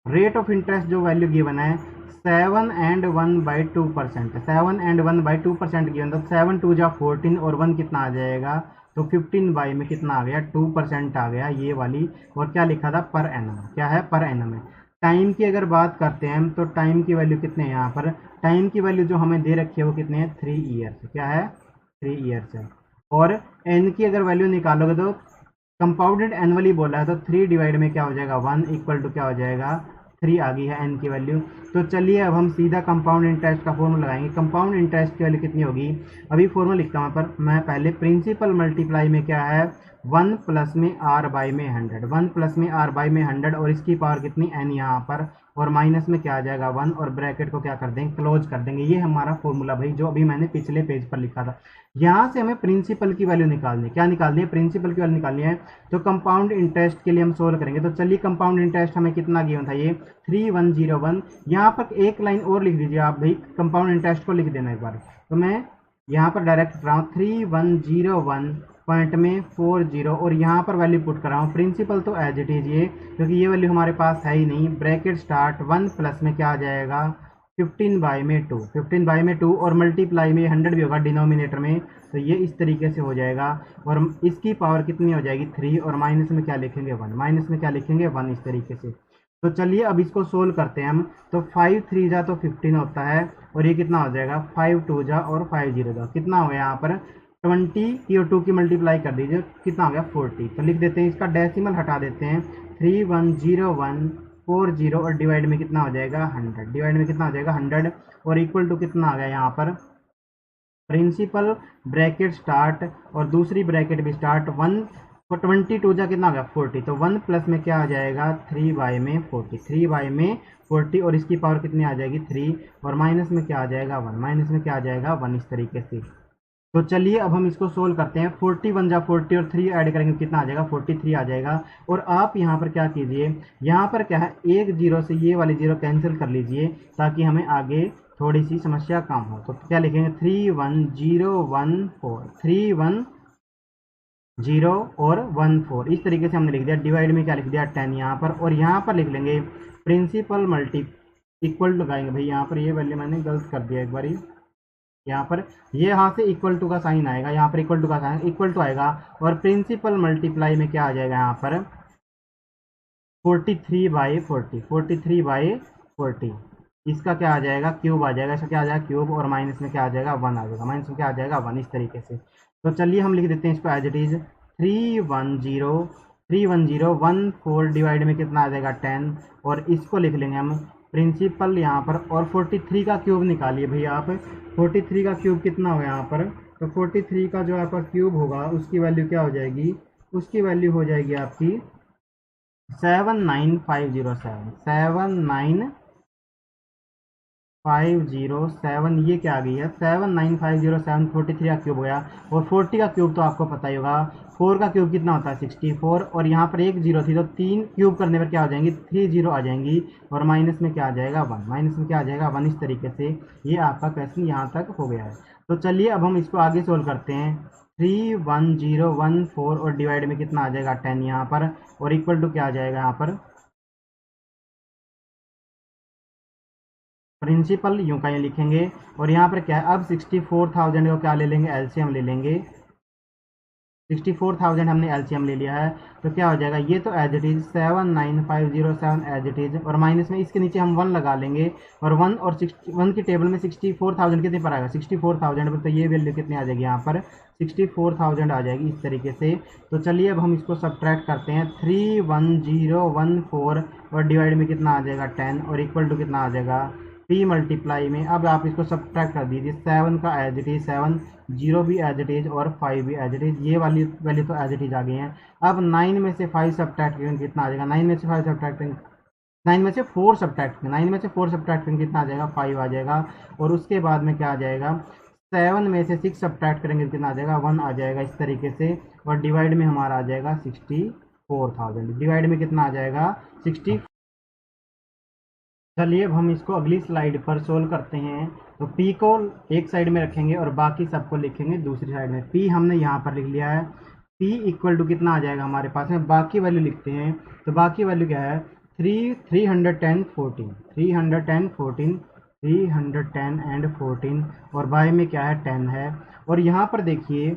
rate of interest जो वैल्यू गिवन है 7 and 1/2%, 7 and 1/2% गिवन, तो 7 2 जा 14 और 1 कितना आ जाएगा, तो 15 बाई में कितना आ गया 2% आ गया ये वाली, और क्या लिखा था पर एनम, क्या है पर एनम है। टाइम की अगर बात करते हैं तो टाइम की वैल्यू कितने हैं यहाँ पर, टाइम की वैल्यू जो हमें दे रखी है वो कितने हैं 3 ईयर्स, क्या है 3 ईयर्स है। और एन की अगर वैल्यू निकालोगे तो कंपाउंडेड एनुअली बोला है तो 3 डिवाइड में क्या हो जाएगा 1 इक्वल टू क्या हो जाएगा 3 आ गई है एन की वैल्यू। तो चलिए अब हम सीधा कंपाउंड इंटरेस्ट का फॉर्मूला लगाएंगे। कंपाउंड इंटरेस्ट की वैल्यू कितनी होगी, अभी फॉर्मूला लिखता हूँ पर मैं पहले, प्रिंसिपल मल्टीप्लाई में क्या है 1 प्लस में आर बाई में 100, 1 प्लस में आर बाई में 100 और इसकी पावर कितनी एन यहाँ पर, और माइनस में क्या आ जाएगा 1 और ब्रैकेट को क्या कर देंगे क्लोज कर देंगे। ये हमारा फॉर्मूला भाई जो अभी मैंने पिछले पेज पर लिखा था। यहाँ से हमें प्रिंसिपल की वैल्यू निकालनी है, क्या निकालनी है प्रिंसिपल की वैल्यू निकालनी है। तो कंपाउंड इंटरेस्ट के लिए हम सोल्व करेंगे। तो चलिए कंपाउंड इंटरेस्ट हमें कितना गिवन था ये 3101, यहाँ पर एक लाइन और लिख दीजिए आप भाई, कंपाउंड इंटरेस्ट को लिख देना एक बार। तो मैं यहाँ पर डायरेक्ट कर रहा हूँ 3101 पॉइंट में 40 और यहाँ पर वैल्यू पुट कर रहा हूँ। प्रिंसिपल तो एज इट इज ये, क्योंकि ये वैल्यू हमारे पास है ही नहीं। ब्रैकेट स्टार्ट 1 प्लस में क्या आ जाएगा 15 बाई में 2, 15 बाई में 2 और मल्टीप्लाई में 100 भी होगा डिनोमिनेटर में, तो ये इस तरीके से हो जाएगा। और इसकी पावर कितनी हो जाएगी 3 और माइनस में क्या लिखेंगे 1, माइनस में क्या लिखेंगे 1 इस तरीके से। तो चलिए अब इसको सोल्व करते हैं हम। तो 5 3 जा तो 15 होता है और ये कितना हो जाएगा 5 2 जा और 5 0 जा, कितना हो गया यहाँ पर 20 की और 2 की मल्टीप्लाई कर दीजिए, कितना हो गया 40। तो लिख देते हैं, इसका डेसिमल हटा देते हैं 310140 और डिवाइड में कितना हो जाएगा 100, डिवाइड में कितना हो जाएगा 100 और इक्वल टू कितना आ गया यहाँ पर प्रिंसिपल ब्रैकेट स्टार्ट और दूसरी ब्रैकेट भी स्टार्ट 1 और 22 जा कितना आ गया 40, तो 1 प्लस में क्या आ जाएगा 3 बाई में 40, 3 बाई में 40 और इसकी पावर कितनी आ जाएगी 3 और माइनस में क्या आ जाएगा 1, माइनस में क्या आ जाएगा 1 इस तरीके से। तो चलिए अब हम इसको सोल्व करते हैं। 41 जा 40 और 3 ऐड करेंगे कितना आ जाएगा 43 आ जाएगा। और आप यहाँ पर क्या कीजिए, यहाँ पर क्या है एक जीरो से ये वाली जीरो कैंसिल कर लीजिए ताकि हमें आगे थोड़ी सी समस्या कम हो। तो क्या लिखेंगे 31014, 310 और 14 इस तरीके से हमने लिख दिया। डिवाइड में क्या लिख दिया 10 यहाँ पर, और यहाँ पर लिख लेंगे प्रिंसिपल मल्टी इक्वल लगाएंगे भाई, यहाँ पर ये वैल्यू मैंने गलत कर दिया एक बारी, यहाँ पर ये यहाँ से इक्वल टू का साइन आएगा, यहाँ पर इक्वल टू का साइन इक्वल टू आएगा और प्रिंसिपल मल्टीप्लाई में क्या आ जाएगा यहाँ पर 43/40, 43/40 इसका क्या आ जाएगा क्यूब आ जाएगा, इसका क्या आ जाएगा क्यूब और माइनस में क्या आ जाएगा 1 आ जाएगा, माइनस में क्या आ जाएगा 1 इस तरीके से। तो चलिए हम लिख देते हैं इसको एज इट इज 310 डिवाइड में कितना आ जाएगा 10 और इसको लिख लेंगे हम प्रिंसिपल यहाँ पर। और 43 का क्यूब निकालिए भैया आप, 43 का क्यूब कितना होगा यहाँ पर, तो 43 का जो आपका क्यूब होगा उसकी वैल्यू क्या हो जाएगी, उसकी वैल्यू हो जाएगी आपकी 79507, 79507 ये क्या आ गई है 79507, 43 का क्यूब हो गया। और 40 का क्यूब तो आपको पता ही होगा, 4 का क्यूब कितना होता है 64 और यहाँ पर एक जीरो थी तो 3 क्यूब करने पर क्या हो जाएंगी 3 जीरो आ जाएंगी और माइनस में क्या आ जाएगा 1, माइनस में क्या आ जाएगा 1 इस तरीके से। ये आपका क्वेश्चन यहाँ तक हो गया है। तो चलिए अब हम इसको आगे सोल्व करते हैं। 31014 और डिवाइड में कितना आ जाएगा 10 यहाँ पर और इक्वल टू क्या आ जाएगा यहाँ पर प्रिंसिपल यूं का ये लिखेंगे। और यहाँ पर क्या है अब 64,000 को क्या ले लेंगे एलसीएम ले लेंगे 64,000 हमने एलसीएम ले लिया है, तो क्या हो जाएगा, ये तो as it is 79507 as it is, और माइनस में इसके नीचे हम 1 लगा लेंगे, और 1 और 1 की टेबल में 64,000 कितने पर आएगा, 64,000 पर, तो ये वैल्यू कितनी आ जाएगी यहाँ पर, 64,000 आ जाएगी इस तरीके से। तो चलिए अब हम इसको सब्ट्रैक्ट करते हैं, 31014 और डिवाइड में कितना आ जाएगा 10, और इक्वल टू कितना आ जाएगा p मल्टीप्लाई में, अब आप इसको सब्ट्रैक्ट कर दीजिए, 7 का एज इट इज 7, 0 भी एज इट इज और 5 भी एज इट इज, ये वाली वैल्यू तो एज इट इज आ गई हैं। अब 9 में से 5 सब्ट्रैक्ट करेंगे कितना आ जाएगा, 9 में से 5 सब्ट्रैक्ट करेंगे, 9 में से 4 सब्ट्रैक्ट करेंगे, 9 में से 4 सब्ट्रैक्ट करेंगे कितना आ जाएगा, 5 आ जाएगा, और उसके बाद में क्या आ जाएगा, 7 में से 6 सब्ट्रैक्ट करेंगे कितना आ जाएगा, 1 आ जाएगा इस तरीके से, और डिवाइड में हमारा आ जाएगा 64,000, डिवाइड में कितना आ जाएगा 60। चलिए अब हम इसको अगली स्लाइड पर सोल्व करते हैं। तो p को एक साइड में रखेंगे और बाकी सबको लिखेंगे दूसरी साइड में। p हमने यहाँ पर लिख लिया है, p इक्वल टू कितना आ जाएगा हमारे पास में, बाकी वैल्यू लिखते हैं। तो बाकी वैल्यू क्या है, 310 14, 310 14, 310 एंड 14, और बाय में क्या है 10 है, और यहाँ पर देखिए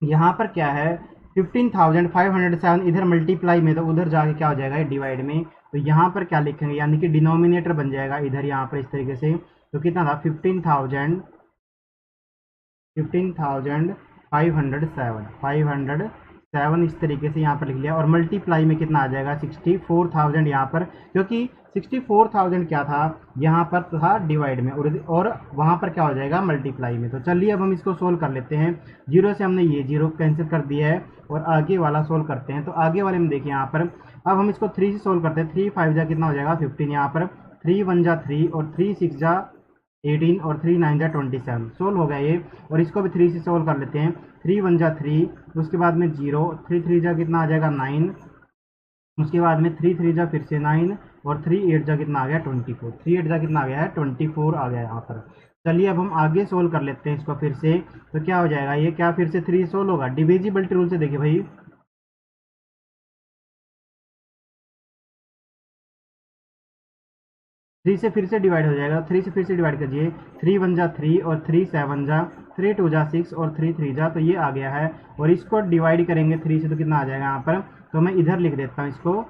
यहाँ पर क्या है 15,507, इधर मल्टीप्लाई में, तो उधर जाके क्या हो जाएगा डिवाइड में, तो यहाँ पर क्या लिखेंगे, यानी कि डिनोमिनेटर बन जाएगा इधर यहाँ पर इस तरीके से। तो कितना था 15,507 इस तरीके से यहाँ पर लिख लिया, और मल्टीप्लाई में कितना आ जाएगा 64,000 यहाँ पर, क्योंकि 64,000 क्या था यहाँ पर था डिवाइड में, और वहाँ पर क्या हो जाएगा मल्टीप्लाई में। तो चलिए अब हम इसको सोल्व कर लेते हैं। 0 से हमने ये 0 कैंसिल कर दिया है, और आगे वाला सोल्व करते हैं। तो आगे वाले में देखिए यहाँ पर, अब हम इसको 3 से सोल्व करते हैं। 3 5 जा कितना हो जाएगा 15, यहाँ पर 3 1 जा 3, और 3 6 जा 18, और 3 9 जा 27, सोल्व हो गया ये। और इसको भी 3 से सोल्व कर लेते हैं। 3 1 जा 3, उसके बाद में 0, 3 3 जा कितना आ जाएगा 9, उसके बाद में 3 3 जा फिर से 9, और 3 8 जा कितना आ गया 24, 3 8 जा कितना आ गया है 24 आ गया यहाँ पर। चलिए अब हम आगे सोल्व कर लेते हैं इसको फिर से। तो क्या हो जाएगा ये, क्या फिर से 3 सोल्व होगा, डिविजिबिलिटी रूल से देखिए भाई, 3 से फिर से डिवाइड हो जाएगा, 3 से फिर से डिवाइड कीजिए, 3 1 जा 3, और 3 7 जा, 3 2 जा 6, और 3 3 जा, तो ये आ गया है। और इसको डिवाइड करेंगे 3 से, तो कितना आ जाएगा यहाँ पर, तो मैं इधर लिख देता हूँ इसको,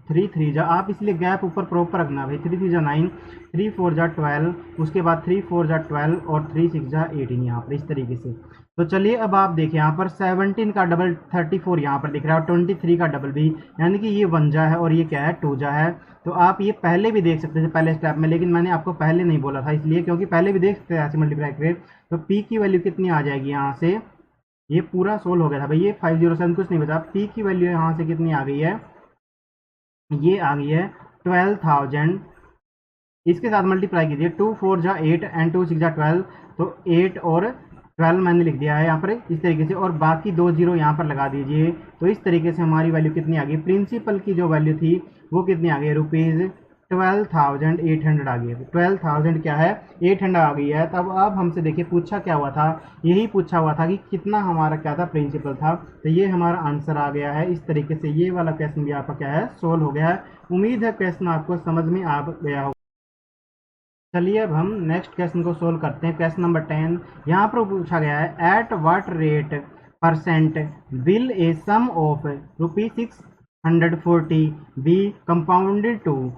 3 3 जा, आप इसलिए गैप ऊपर प्रॉपर रखना भाई, 3 3 जा 9, 3 4 जा 12, उसके बाद 3 4 जा 12, और 3 6 जा 18 यहाँ पर इस तरीके से। तो चलिए अब आप देखिए यहाँ पर 17 का डबल 34 यहाँ पर दिख रहा है, और 23 का डबल भी, यानी कि ये 1 जा है और ये क्या है 2 जा है। तो आप ये पहले भी देख सकते थे पहले स्टेप में, लेकिन मैंने आपको पहले नहीं बोला था इसलिए, क्योंकि पहले भी देख सकते हैं ऐसे मल्टीप्लाई करके। तो p की वैल्यू कितनी आ जाएगी यहाँ से, ये पूरा सोल्व हो गया था भाई, ये 507 कुछ नहीं बचा। p की वैल्यू यहाँ से कितनी आ गई है, ये आ गई है 12,000, इसके साथ मल्टीप्लाई कीजिए, 2 4 जा 8 एंड 2 6 जा 12, तो 8 और 12 मैंने लिख दिया है यहाँ पर इस तरीके से, और बाकी 2 जीरो यहाँ पर लगा दीजिए। तो इस तरीके से हमारी वैल्यू कितनी आ गई, प्रिंसिपल की जो वैल्यू थी वो कितनी आ गई, ₹12,800 आ गई। 12,000 क्या है 800 आ गई है। तब अब हमसे देखिए पूछा क्या हुआ था, यही पूछा हुआ था कि कितना हमारा क्या था प्रिंसिपल था। तो ये हमारा आंसर आ गया है इस तरीके से। ये वाला क्वेश्चन भी आपका क्या है सोल्व हो गया है। उम्मीद है क्वेश्चन आपको समझ में आ गया होगा। चलिए अब हम नेक्स्ट क्वेश्चन को सोल्व करते हैं। क्वेश्चन नंबर 10 यहाँ पर पूछा गया है, at what rate percent will a sum of ₹640 be compounded to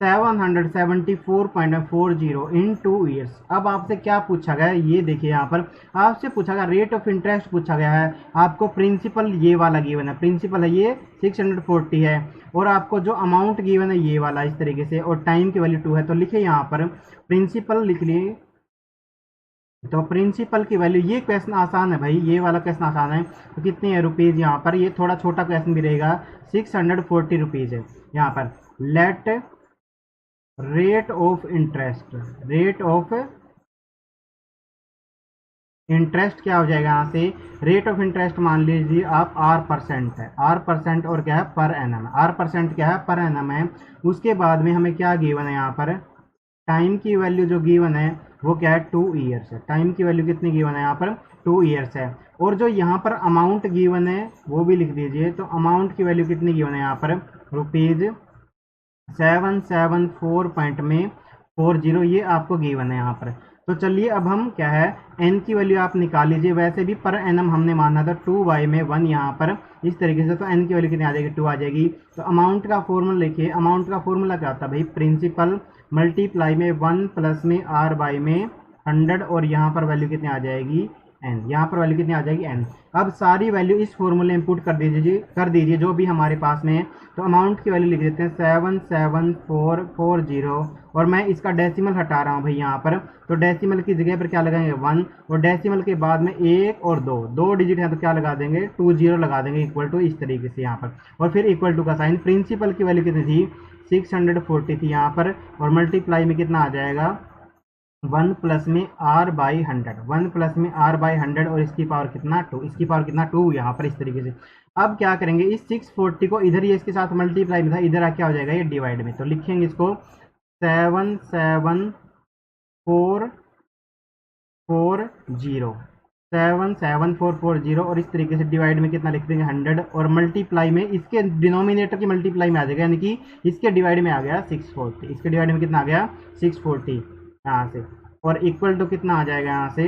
774.40 in 2 years. अब आपसे क्या पूछा गया है, ये देखिए यहाँ पर आपसे पूछा गया रेट ऑफ इंटरेस्ट पूछा गया है। आपको प्रिंसिपल ये वाला गिवन है, प्रिंसिपल है ये 640 है, और आपको जो अमाउंट गिवन है ये वाला इस तरीके से, और टाइम की वैल्यू 2 है। तो लिखिए यहाँ पर प्रिंसिपल लिख लिए, तो प्रिंसिपल की वैल्यू, ये क्वेश्चन आसान है भाई, ये वाला क्वेश्चन आसान है। तो कितने है रुपीज़, यहाँ पर ये थोड़ा छोटा क्वेश्चन भी रहेगा, 640 रुपीज़ है। यहाँ पर let rate of interest, rate of interest क्या हो जाएगा यहाँ से, रेट ऑफ इंटरेस्ट मान लीजिए आप R% है, R% और क्या है पर एनम, R% क्या है पर एनम है। उसके बाद में हमें क्या गिवन है यहाँ पर, टाइम की वैल्यू जो गिवन है वो क्या है 2 ईयर्स है। टाइम की वैल्यू कितनी गिवन है यहाँ पर 2 ईयर्स है। और जो यहाँ पर अमाउंट गिवन है वो भी लिख दीजिए। तो अमाउंट की वैल्यू कितनी गिवन है यहाँ पर ₹774.40, ये आपको गिवन है यहाँ पर। तो चलिए अब हम क्या है n की वैल्यू आप निकाल लीजिए। वैसे भी पर एनम हमने माना था 2y में 1 यहाँ पर इस तरीके से, तो n की वैल्यू कितनी आ जाएगी 2 आ जाएगी। तो अमाउंट का फॉर्मूला लिखिए। अमाउंट का फॉर्मूला क्या होता है भाई, प्रिंसिपल मल्टीप्लाई में 1 प्लस में r बाई में 100 और यहाँ पर वैल्यू कितनी आ जाएगी n, यहाँ पर वैल्यू कितनी आ जाएगी n। अब सारी वैल्यू इस फॉर्मूले में इनपुट कर दीजिए जो भी हमारे पास में है। तो अमाउंट की वैल्यू लिख देते हैं 77440 और मैं इसका डेसिमल हटा रहा हूँ भाई यहाँ पर। तो डेसिमल की जगह पर क्या लगाएंगे 1 और डेसिमल के बाद में 1 और 2 डिजिट है तो क्या लगा देंगे 20 लगा देंगे इक्वल टू इस तरीके से यहाँ पर, और फिर इक्वल टू का साइन। प्रिंसिपल की वैल्यू कितनी थी 640 थी यहाँ पर, और मल्टीप्लाई में कितना आ जाएगा 1 प्लस में r बाई 100, 1 प्लस में r बाई 100 और इसकी पावर कितना 2, इसकी पावर कितना 2 यहाँ पर इस तरीके से। अब क्या करेंगे इस 640 को इधर ये इसके साथ मल्टीप्लाई में था, इधर क्या हो जाएगा ये डिवाइड में। तो लिखेंगे इसको 77440 और इस तरीके से डिवाइड में कितना लिख देंगे 100 और मल्टीप्लाई में इसके डिनोमिनेटर की मल्टीप्लाई में आ जाएगा, यानी कि इसके डिवाइड में आ गया 640, इसके डिवाइड में कितना आ गया 640 यहाँ से, और इक्वल टू कितना आ जाएगा यहाँ से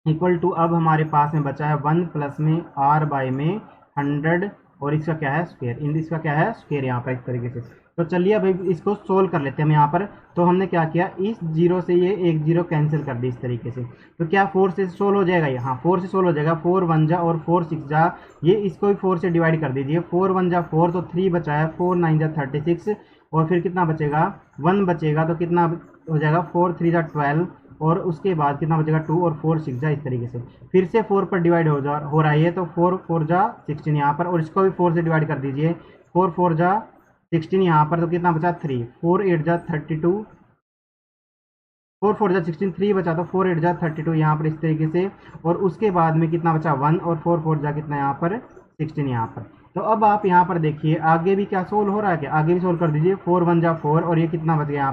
इक्वल टू अब हमारे पास में बचा है 1 प्लस में r बाई में 100 और इसका क्या है स्क्वायर, इसका क्या है स्क्वायर यहाँ पर इस तरीके से। तो चलिए अब इसको सोल्व कर लेते हैं हम यहाँ पर। तो हमने क्या किया इस 0 से ये एक 0 कैंसिल कर दी इस तरीके से। तो क्या 4 से सोल्व हो जाएगा ये, हाँ 4 से सोल्व हो जाएगा। 4 1 जा और 4 6 जा, ये इसको भी 4 से डिवाइड कर दीजिए। 4 1 जा 4 तो 3 बचा है, 4 9 जा 36 और फिर कितना बचेगा 1 बचेगा, तो कितना हो जाएगा 4 3 जा 12 और उसके बाद कितना बचेगा 2 और 4 6 जा इस तरीके से। फिर से 4 पर डिवाइड हो रहा है तो 4 4 जा 16 यहाँ पर, और इसको भी 4 से डिवाइड कर दीजिए। 4 4 जा 16 यहाँ पर, तो कितना बचा 3, 4 8 जा 32, 4 4 जा 16 3 बचा, तो 4 8 जा 32 यहाँ पर इस तरीके से। और उसके बाद में कितना बचा 1 और 4 4 जा कितना यहाँ पर 16 यहाँ पर। तो अब आप यहाँ पर देखिए आगे भी क्या सोल्व हो रहा है, क्या आगे भी सोल्व कर दीजिए। 4 1 जा 4 और ये कितना बच गया यहाँ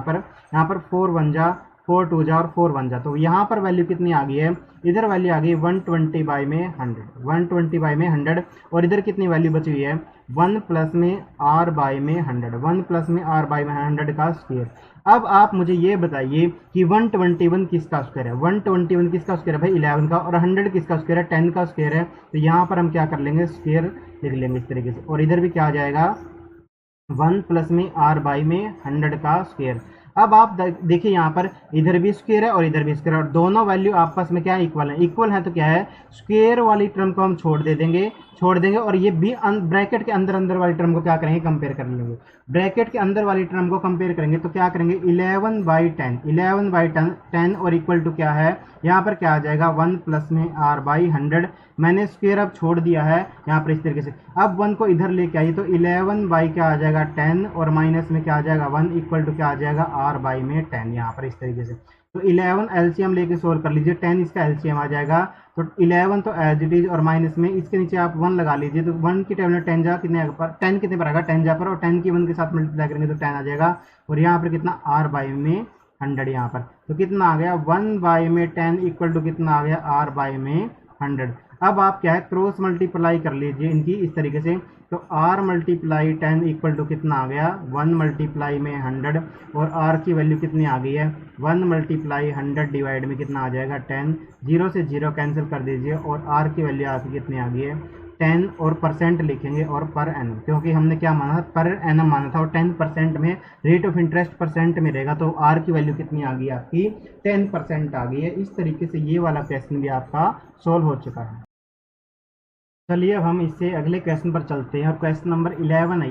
पर 4 1 जा 4 2 जा और 4 1 जा। तो यहाँ पर वैल्यू कितनी आ गई है, इधर वैल्यू आ गई 120 बाई में 100, 120 बाई में 100 और इधर कितनी वैल्यू बची हुई है 1 प्लस में r बाई में 100, 1 प्लस में r बाई में 100 का स्क्वायर। अब आप मुझे ये बताइए कि 121 किसका स्क्वायर है, 121 किसका स्क्वायर है भाई 11 का, और 100 किसका स्क्वायर है 10 का स्क्वायर है। तो यहाँ पर हम क्या कर लेंगे स्क्वायर लिख लेंगे इस तरीके से, और इधर भी क्या आ जाएगा 1 प्लस में r बाई में 100 का स्क्वायर। अब आप देखिए यहाँ पर इधर भी स्क्वायर है और इधर भी स्क्वायर है, और दोनों वैल्यू आपस में क्या इक्वल है, इक्वल है तो क्या है स्क्वायर वाली टर्म को हम छोड़ देंगे और ये भी ब्रैकेट के अंदर वाली टर्म को क्या करेंगे कंपेयर कर लेंगे। ब्रैकेट के अंदर वाली टर्म को कंपेयर करेंगे तो क्या करेंगे 11 बाई 10 और इक्वल टू क्या है यहाँ पर क्या आ जाएगा 1 प्लस में r बाई 100। मैंने स्क्वायर अब छोड़ दिया है यहाँ पर इस तरीके से। अब 1 को इधर लेके आइए तो 11 बाई क्या आ जाएगा 10 और माइनस में क्या आ जाएगा 1 इक्वल टू क्या आ जाएगा r बाई में 10 यहाँ पर इस तरीके से। तो 11 एलसीएम लेके सोल्व कर लीजिए, 10 इसका एलसीएम आ जाएगा। तो 11 तो एज इट इज और माइनस में इसके नीचे आप 1 लगा लीजिए, तो 1 की टर्म में 10 जा कितने पर 10 कितने पर आएगा 10 जा पर, और 10 की 1 के साथ मल्टीप्लाई करेंगे तो 10 आ जाएगा। और यहाँ पर कितना r बाई में 100 यहाँ पर, तो कितना आ गया 1 बाई में 10 इक्वल टू कितना आ गया r बाई में 100। अब आप क्या है क्रॉस मल्टीप्लाई कर लीजिए इनकी इस तरीके से। तो r मल्टीप्लाई 10 इक्वल टू कितना आ गया 1 मल्टीप्लाई में 100, और r की वैल्यू कितनी आ गई है 1 मल्टीप्लाई 100 डिवाइड में कितना आ जाएगा 10, 0 से 0 कैंसिल कर दीजिए और r की वैल्यू आपकी कितनी आ गई है 10 और परसेंट लिखेंगे और पर एनम, क्योंकि हमने क्या माना पर एनम माना था और 10% में रेट ऑफ इंटरेस्ट परसेंट में रहेगा। तो r की वैल्यू कितनी आ गई आपकी 10% आ गई है। इस तरीके से ये वाला क्वेश्चन भी आपका सोल्व हो चुका है। चलिए अब हम इससे अगले क्वेश्चन पर चलते हैं, और क्वेश्चन नंबर 11 है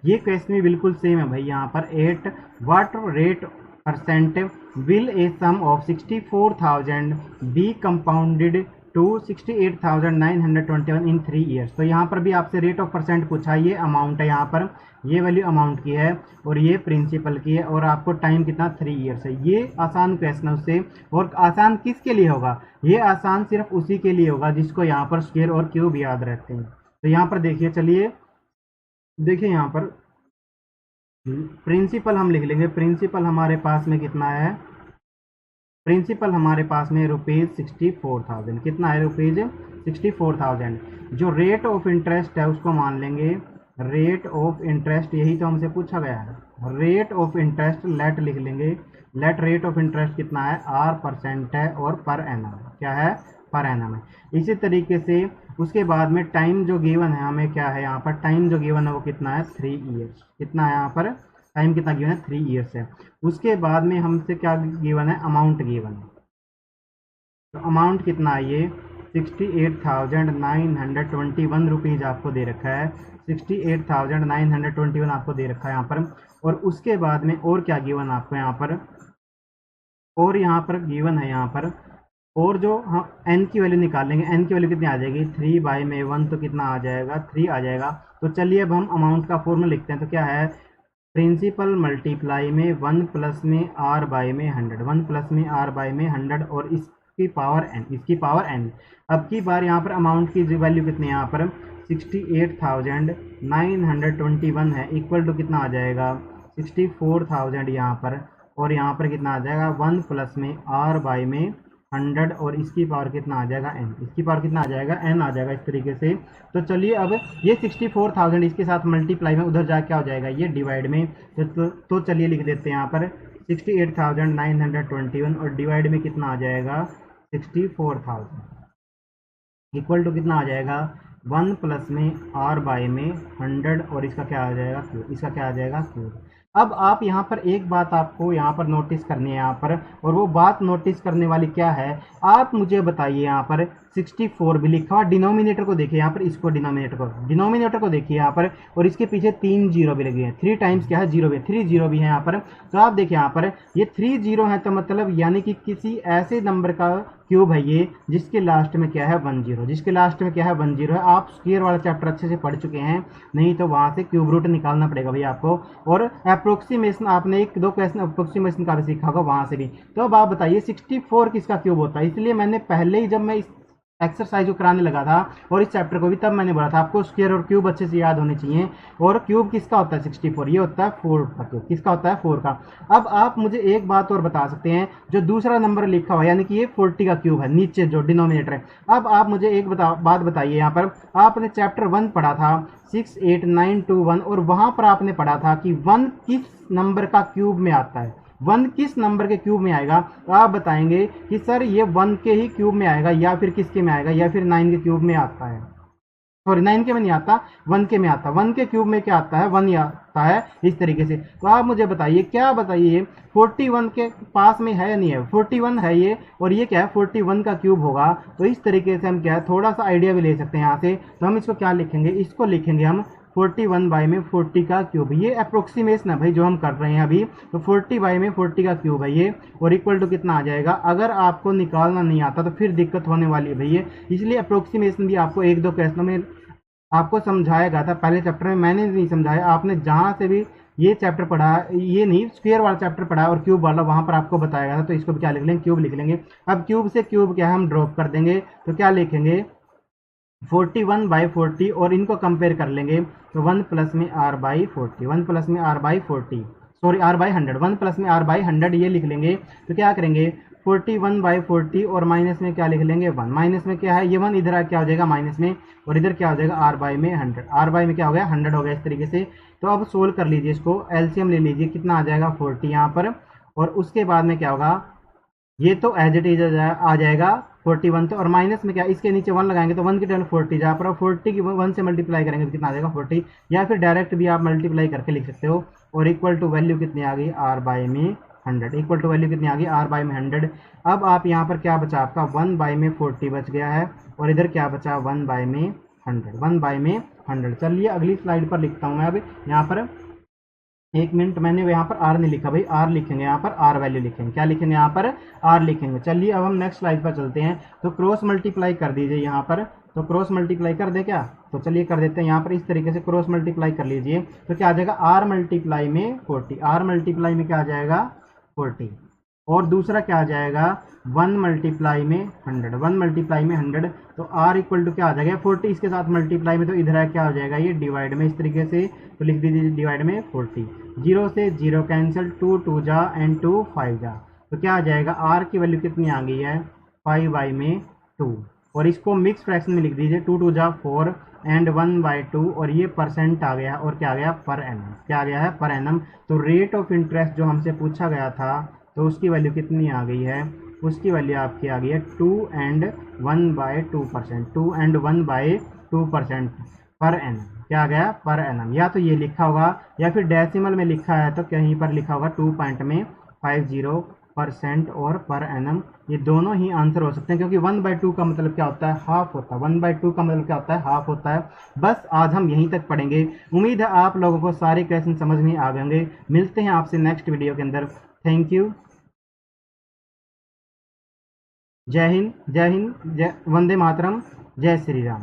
ये क्वेश्चन भी बिल्कुल सेम है भाई। यहाँ पर 8 what rate percent will a sum of 64,000 be compounded to 68,921 in 3 years. तो यहाँ पर भी आपसे रेट ऑफ परसेंट पूछा है, ये अमाउंट है यहाँ पर, ये वैल्यू अमाउंट की है और ये प्रिंसिपल की है, और आपको टाइम कितना 3 ईयर्स है। ये आसान क्वेश्चन है उससे, और आसान किसके लिए होगा, ये आसान सिर्फ उसी के लिए होगा जिसको यहाँ पर स्क्वायर और क्यूब याद रहते हैं। तो यहाँ पर देखिए, चलिए देखिए यहाँ पर प्रिंसिपल हम लिख लेंगे। प्रिंसिपल हमारे पास में कितना है, प्रिंसिपल हमारे पास में ₹64,000, कितना है ₹64,000। जो रेट ऑफ इंटरेस्ट है उसको मान लेंगे रेट ऑफ इंटरेस्ट, यही तो हमसे पूछा गया है। रेट ऑफ इंटरेस्ट लेट लिख लेंगे, लेट रेट ऑफ इंटरेस्ट कितना है, R% है और पर एनम, क्या है, पर एनम है। इसी तरीके से उसके बाद में टाइम जो गिवन है हमें क्या है, यहाँ पर टाइम जो गिवन है वो कितना है, 3 ईयर्स। कितना है यहाँ पर टाइम, कितना गिवन है, 3 ईयर्स है। उसके बाद में हमसे क्या गिवन है, अमाउंट गिवन है। तो अमाउंट कितना है, ये 68,921 रुपीज़ आपको दे रखा है, 68,921 आपको दे रखा है यहाँ पर। और उसके बाद में और क्या गिवन आपको यहाँ पर, और यहाँ पर गिवन है यहाँ पर, और जो हम एन की वैल्यू निकालेंगे, एन की वैल्यू कितनी आ जाएगी, 3 बाई में 1, तो कितना आ जाएगा, 3 आ जाएगा। तो चलिए अब हम अमाउंट का फॉर्मूला लिखते हैं। तो क्या है, प्रिंसिपल मल्टीप्लाई में 1 प्लस में आर बाई में 100, 1 प्लस में आर बाई में 100 और इसकी पावर एन, इसकी पावर एन। अब की बार यहाँ पर अमाउंट की वैल्यू कितनी है, यहाँ पर 68,921 है, इक्वल टू कितना आ जाएगा, 64,000 यहाँ पर, और यहाँ पर कितना आ जाएगा, 1 प्लस में आर बाई में 100 और इसकी पावर कितना आ जाएगा, एन, इसकी पावर कितना आ जाएगा, एन आ जाएगा, इस तरीके से। तो चलिए अब ये 64,000 इसके साथ मल्टीप्लाई में उधर जाके क्या हो जाएगा, ये डिवाइड में। तो चलिए लिख देते हैं यहाँ पर 68,921 और डिवाइड में कितना आ जाएगा, 64,000 इक्वल टू कितना आ जाएगा, 1 प्लस में आर बाई में 100 और इसका क्या आ जाएगा, क्यूब, इसका क्या आ जाएगा, क्यूब। अब आप यहाँ पर एक बात आपको यहाँ पर नोटिस करनी है यहाँ पर, और वो बात नोटिस करने वाली क्या है, आप मुझे बताइए। यहाँ पर 64 भी लिखा हुआ, डिनोमिनेटर को देखिए यहाँ पर, इसको डिनोमिनेटर को देखिए यहाँ पर, और इसके पीछे 3 जीरो भी लगे हैं, 3 टाइम्स क्या है, जीरो भी, 3 जीरो भी है यहाँ पर। तो आप देखिए यहाँ पर ये 3 जीरो है, तो मतलब यानी कि किसी ऐसे नंबर का क्यूब है ये जिसके लास्ट में क्या है, 10, जिसके लास्ट में क्या है, 10 है। आप स्क्वायर वाला चैप्टर अच्छे से पढ़ चुके हैं, नहीं तो वहां से क्यूब रूट निकालना पड़ेगा भैया आपको। और अप्रोक्सीमेशन आपने 1-2 क्वेश्चन अप्रोक्सीमेशन का भी सीखा होगा वहां से भी। तो अब आप बताइए 64 किसका क्यूब होता है। इसलिए मैंने पहले ही जब मैं इस एक्सरसाइज को कराने लगा था और इस चैप्टर को भी, तब मैंने बोला था आपको स्क्वायर और क्यूब अच्छे से याद होने चाहिए। और क्यूब किसका होता है, 64, ये होता है 4 का क्यूब, किसका होता है, 4 का। अब आप मुझे एक बात और बता सकते हैं, जो दूसरा नंबर लिखा हुआ है यानी कि ये 40 का क्यूब है, नीचे जो डिनोमिनेटर है। अब आप मुझे एक बात बताइए, यहाँ पर आपने चैप्टर 1 पढ़ा था 68921 और वहां पर आपने पढ़ा था कि 1 किस नंबर का क्यूब में आता है, 1 किस नंबर के क्यूब में आएगा। तो आप बताएंगे कि सर ये 1 के ही क्यूब में आएगा, या फिर किसके में आएगा, या फिर 9 के क्यूब में आता है। सॉरी 9 के में नहीं आता, 1 के में आता। 1 के क्यूब में क्या आता है, 1 ही आता है, इस तरीके से। तो आप मुझे बताइए, क्या बताइए 41 के पास में है या नहीं है, 41 है ये, और ये क्या है, 41 का क्यूब होगा। तो इस तरीके से हम क्या है, थोड़ा सा आइडिया भी ले सकते हैं यहाँ से। तो हम इसको क्या लिखेंगे, इसको लिखेंगे हम 41 बाई में 40 का क्यूब। ये अप्रोक्सीमेशन है भाई जो हम कर रहे हैं अभी। तो 40 बाई में 40 का क्यूब है ये, और इक्वल टू कितना आ जाएगा। अगर आपको निकालना नहीं आता तो फिर दिक्कत होने वाली है भैया, इसलिए अप्रोक्सीमेशन भी आपको 1-2 क्वेश्चनों में आपको समझाया गया था पहले चैप्टर में, मैंने नहीं समझाया, आपने जहां से भी ये चैप्टर पढ़ा, ये नहीं स्क्वायर वाला चैप्टर पढ़ा और क्यूब वाला, वहां पर आपको बताया गया था। तो इसको भी क्या लिख लेंगे, क्यूब लिख लेंगे। अब क्यूब से क्यूब क्या है, हम ड्रॉप कर देंगे। तो क्या लिखेंगे, 41 बाई 40, और इनको कंपेयर कर लेंगे। तो 1 प्लस में आर बाई 40, 1 प्लस में R by 40, sorry R by 100, 1 plus में आर बाई 100 ये लिख लेंगे। तो क्या करेंगे, 41 बाई 40 और माइनस में क्या लिख लेंगे, 1। माइनस में क्या है, ये 1 इधर क्या हो जाएगा माइनस में, और इधर क्या हो जाएगा आर बाई में 100, आर बाई में क्या हो गया 100 हो गया, इस तरीके से। तो अब सोल्व कर लीजिए इसको, एलसीएम ले लीजिए, कितना आ जाएगा 40 यहाँ पर। और उसके बाद में क्या होगा, ये तो एज इट इज आ जाएगा 41। तो और माइनस में क्या, इसके नीचे 1 लगाएंगे तो 1 की टर्न 40, जहाँ पर 40 की 1 से मल्टीप्लाई करेंगे तो कितना आ जाएगा 40, या फिर डायरेक्ट भी आप मल्टीप्लाई करके लिख सकते हो। और इक्वल टू वैल्यू कितनी आ गई, आर बाई में 100, इक्वल टू वैल्यू कितनी आ गई, आर बाई में 100। अब आप यहाँ पर क्या बचा आपका, 1 बाई में 40 बच गया है, और इधर क्या बचा 1 बाई में 100, 1 बाई में 100। चलिए अगली स्लाइड पर लिखता हूँ मैं अब। यहाँ पर 1 मिनट, मैंने यहाँ पर आर नहीं लिखा भाई, आर लिखेंगे यहाँ पर, आर वैल्यू लिखेंगे, क्या लिखेंगे यहाँ पर, आर लिखेंगे। चलिए अब हम नेक्स्ट स्लाइड पर चलते हैं। तो क्रॉस मल्टीप्लाई कर दीजिए यहाँ पर। तो क्रॉस मल्टीप्लाई कर दे क्या, तो चलिए कर देते हैं यहाँ पर, इस तरीके से क्रॉस मल्टीप्लाई कर लीजिए। तो क्या आ जाएगा, आर मल्टीप्लाई में 40, आर मल्टीप्लाई में क्या आ जाएगा 40, और दूसरा क्या आ जाएगा 1 मल्टीप्लाई में 100, 1 मल्टीप्लाई में 100। तो r इक्वल टू क्या आ जाएगा 40, इसके साथ मल्टीप्लाई में, तो इधर क्या हो जाएगा ये डिवाइड में, इस तरीके से। तो लिख दीजिए डिवाइड में 40, 0 से 0 कैंसिल, 2 2 जा एंड 2 5 जा। तो क्या आ जाएगा, r की वैल्यू कितनी आ गई है 5 बाई में 2, और इसको मिक्स फ्रैक्शन में लिख दीजिए, 2 टू जा 4 एंड 1/2 और ये परसेंट आ गया और क्या आ गया पर एनम, क्या आ गया है पर एनम। तो रेट ऑफ इंटरेस्ट जो हमसे पूछा गया था तो उसकी वैल्यू कितनी आ गई है, उसकी वैल्यू आपकी आ गई है 2 एंड 1/2%, 2 एंड 1/2% पर एनम, क्या आ गया पर एनम। या तो ये लिखा होगा या फिर डेसिमल में लिखा है तो कहीं पर लिखा होगा 2.50% और पर एनम, ये दोनों ही आंसर हो सकते हैं क्योंकि 1/2 का मतलब क्या होता है, हाफ होता है। 1/2 का मतलब क्या होता है, हाफ होता है। बस आज हम यहीं तक पढ़ेंगे। उम्मीद है आप लोगों को सारे क्वेश्चन समझ में आ गए होंगे। मिलते हैं आपसे नेक्स्ट वीडियो के अंदर। Thank you. जय हिंद, जय हिंद, जय वंदे मातरम, जय श्री राम।